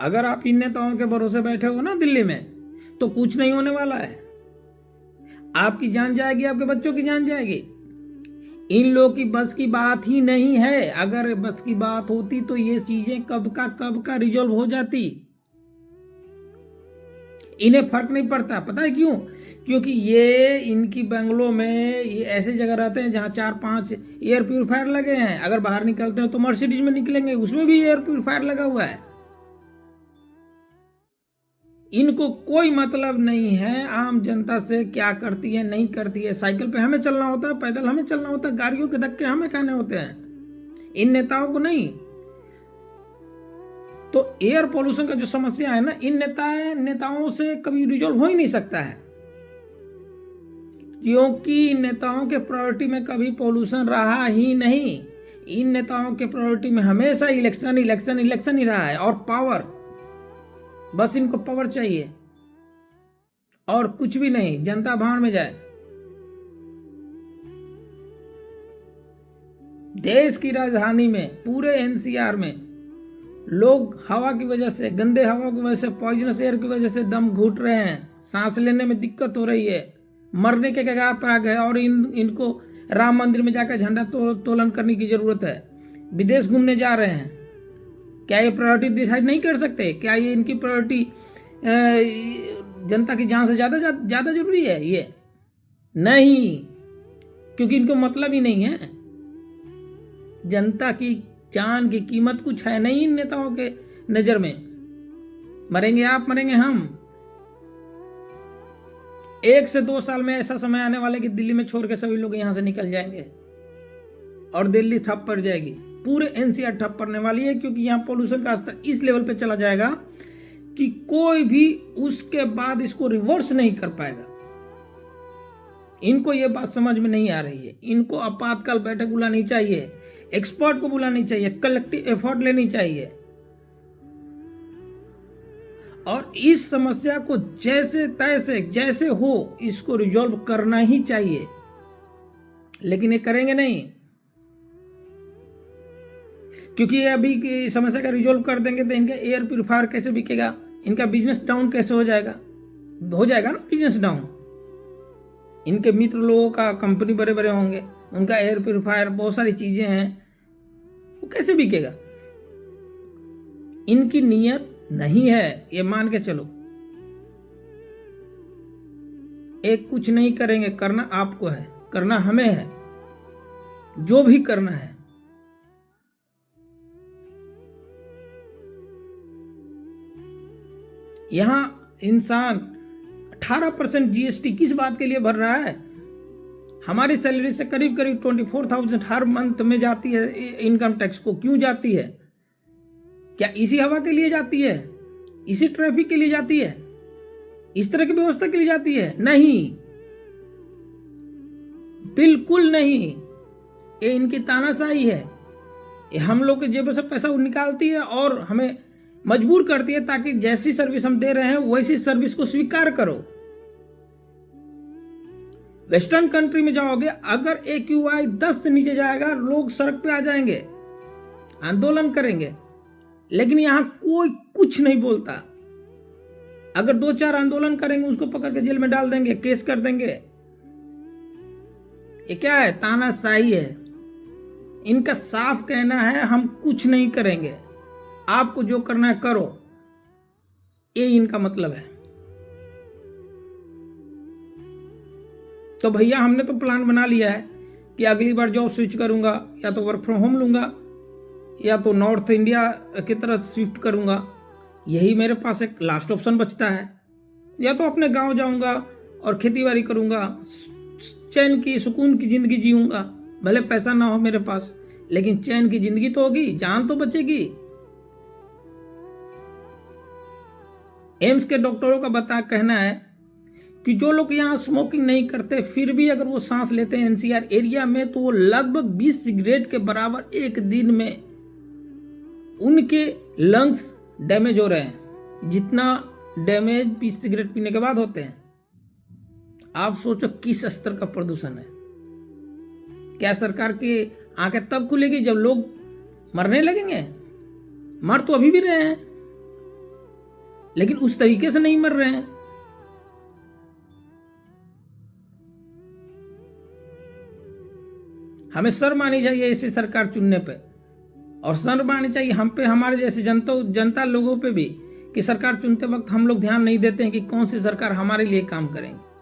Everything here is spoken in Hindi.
अगर आप इन नेताओं के भरोसे बैठे हो ना दिल्ली में, तो कुछ नहीं होने वाला है। आपकी जान जाएगी, आपके बच्चों की जान जाएगी। इन लोगों की बस की बात ही नहीं है। अगर बस की बात होती तो ये चीजें कब का रिजॉल्व हो जाती। इन्हें फर्क नहीं पड़ता। पता है क्यों? क्योंकि ये इनकी बंगलों में ये ऐसे जगह रहते हैं जहां 4-5 एयर प्यूरिफायर लगे हैं। अगर बाहर निकलते हैं तो मर्सिडीज में निकलेंगे, उसमें भी एयर प्यूरिफायर लगा हुआ है। इनको कोई मतलब नहीं है आम जनता से क्या करती है नहीं करती है। साइकिल पे हमें चलना होता है, पैदल हमें चलना होता है, गाड़ियों के धक्के हमें खाने होते हैं, इन नेताओं को नहीं। तो एयर पोल्यूशन का जो समस्या है ना, इन नेताओं से कभी रिजॉल्व हो ही नहीं सकता है, क्योंकि इन नेताओं के प्रायोरिटी में कभी पोल्यूशन रहा ही नहीं। इन नेताओं के प्रायोरिटी में हमेशा इलेक्शन इलेक्शन इलेक्शन ही रहा है, और पावर। बस इनको पावर चाहिए और कुछ भी नहीं। जनता भाड़ में जाए। देश की राजधानी में, पूरे एनसीआर में लोग हवा की वजह से, गंदे हवा की वजह से, पॉइजनस एयर की वजह से दम घुट रहे हैं, सांस लेने में दिक्कत हो रही है, मरने के कगार पर आ गए। और इनको राम मंदिर में जाकर झंडा तोलन करने की जरूरत है। विदेश घूमने जा रहे हैं। क्या ये प्रायोरिटी डिसाइड नहीं कर सकते? क्या ये इनकी प्रायोरिटी जनता की जान से ज्यादा जरूरी है? ये नहीं, क्योंकि इनको मतलब ही नहीं है। जनता की जान की कीमत कुछ है नहीं इन नेताओं के नजर में। मरेंगे आप, मरेंगे हम। 1 से 2 साल में ऐसा समय आने वाला है कि दिल्ली में छोड़ के सभी लोग यहां से निकल जाएंगे और दिल्ली ठप पड़ जाएगी। पूरे एनसीआर ठप पड़ने वाली है, क्योंकि यहां पोल्यूशन का स्तर इस लेवल पे चला जाएगा कि कोई भी उसके बाद इसको रिवर्स नहीं कर पाएगा। इनको ये बात समझ में नहीं आ रही है। इनको आपातकाल बैठक बुलानी चाहिए, एक्सपर्ट को बुलानी चाहिए, कलेक्टिव एफर्ट लेनी चाहिए, और इस समस्या को जैसे तैसे जैसे हो इसको रिजॉल्व करना ही चाहिए। लेकिन ये करेंगे नहीं, क्योंकि ये अभी की समस्या का रिजॉल्व कर देंगे तो इनका एयर प्यूरिफायर कैसे बिकेगा, इनका बिजनेस डाउन कैसे हो जाएगा ना बिजनेस डाउन। इनके मित्र लोगों का कंपनी बड़े बड़े होंगे, उनका एयर प्यूरिफायर, बहुत सारी चीजें हैं, वो कैसे बिकेगा? इनकी नीयत नहीं है, ये मान के चलो। एक कुछ नहीं करेंगे। करना आपको है, करना हमें है, जो भी करना है। यहां इंसान 18% जीएसटी किस बात के लिए भर रहा है? हमारी सैलरी से करीब करीब 24,000 हर मंथ में जाती है इनकम टैक्स को। क्यों जाती है? क्या इसी हवा के लिए जाती है? इसी ट्रैफिक के लिए जाती है? इस तरह की व्यवस्था के लिए जाती है? नहीं, बिल्कुल नहीं। ये इनकी तानाशाही है। ये हम लोग के जेब से पैसा निकालती है और हमें मजबूर करती है, ताकि जैसी सर्विस हम दे रहे हैं वैसी सर्विस को स्वीकार करो। वेस्टर्न कंट्री में जाओगे, अगर AQI 10 से नीचे जाएगा, लोग सड़क पे आ जाएंगे, आंदोलन करेंगे। लेकिन यहां कोई कुछ नहीं बोलता। अगर 2-4 आंदोलन करेंगे, उसको पकड़ के जेल में डाल देंगे, केस कर देंगे। ये क्या है? तानाशाही है। इनका साफ कहना है, हम कुछ नहीं करेंगे, आपको जो करना है करो। ये इनका मतलब है। तो भैया, हमने तो प्लान बना लिया है कि अगली बार जॉब स्विच करूंगा, या तो वर्क फ्रॉम होम लूंगा, या तो नॉर्थ इंडिया की तरफ शिफ्ट करूंगा। यही मेरे पास एक लास्ट ऑप्शन बचता है। या तो अपने गांव जाऊंगा और खेती बाड़ी करूंगा, चैन की सुकून की जिंदगी जीऊंगा। भले पैसा ना हो मेरे पास, लेकिन चैन की जिंदगी तो होगी, जान तो बचेगी। एम्स के डॉक्टरों का कहना है कि जो लोग यहाँ स्मोकिंग नहीं करते, फिर भी अगर वो सांस लेते हैं एनसीआर एरिया में, तो वो लगभग 20 सिगरेट के बराबर एक दिन में उनके लंग्स डैमेज हो रहे हैं, जितना डैमेज 20 सिगरेट पीने के बाद होते हैं। आप सोचो किस स्तर का प्रदूषण है। क्या सरकार की आंखें तब खुलेगी जब लोग मरने लगेंगे? मर तो अभी भी रहे हैं। लेकिन उस तरीके से नहीं मर रहे हैं। हमें शर्म आनी चाहिए ऐसी सरकार चुनने पे, और शर्म आनी चाहिए हम पे, हमारे जैसे जनता लोगों पे भी, कि सरकार चुनते वक्त हम लोग ध्यान नहीं देते हैं कि कौन सी सरकार हमारे लिए काम करेंगे।